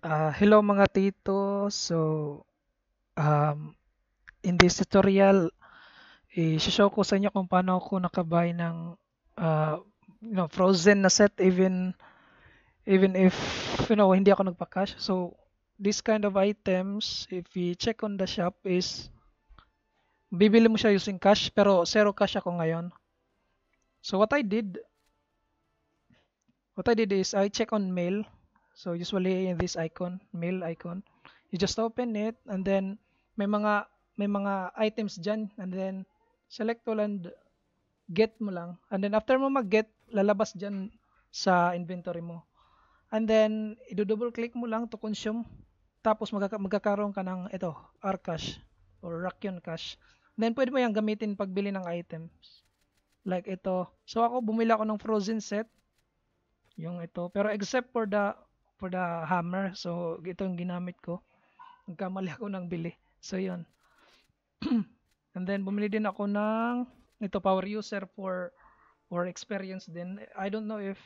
Hello mga tito. Um, in this tutorial, i-show ko sa inyo kung paano ako nakabay ng uh, frozen na set even if hindi ako nagpa-cash. So this kind of items, if you check on the shop is bibili mo siya using cash pero zero cash ako ngayon. So what I did is I check on mail. So usually in this icon, mail icon, you just open it and then may mga may mga items dyan and then select all and get mo lang. And then after mo mag-get, lalabas dyan sa inventory mo. And then i-double click mo lang to consume. Tapos magkakaroon ka ng ito, Rcash or Rakyon Cash. Then pwede mo yung gamitin pagbili ng items. Like ito. So ako bumili ako ng frozen set. Yung ito. Pero except for the hammer. So, ito yung ginamit ko. Nagkamali ako ng bili. So, yun. And then, bumili din ako ng ito, power user for experience din. I don't know if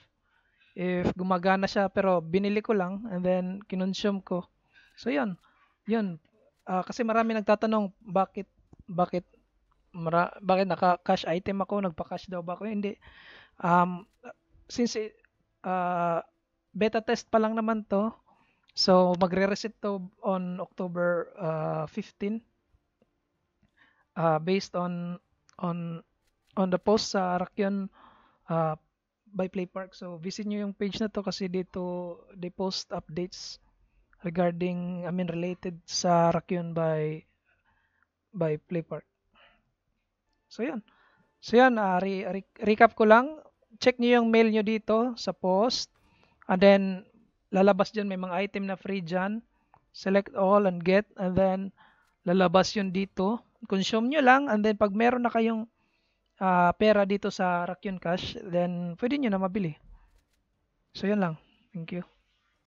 gumagana siya, pero binili ko lang and then kinonsume ko. So, yun. Yun. Kasi marami nagtatanong bakit bakit naka-cash item ako, nagpa-cash daw ba ako? Hindi. Um, since uh, beta test pa lang naman to. So magre-reset to on October 15 based on the post sa Rakyon uh, by Play Park. So visit nyo yung page na to kasi dito they post updates regarding related sa Rakyon by Play Park. So yun. So yan, recap ko lang. Check nyo yung mail nyo dito sa post. And then, lalabas dyan, may mga item na free dyan. Select all and get. And then, lalabas yun dito. Consume nyo lang. And then, pag meron na kayong pera dito sa Rakyon Cash, then pwede nyo na mabili. So, yun lang. Thank you.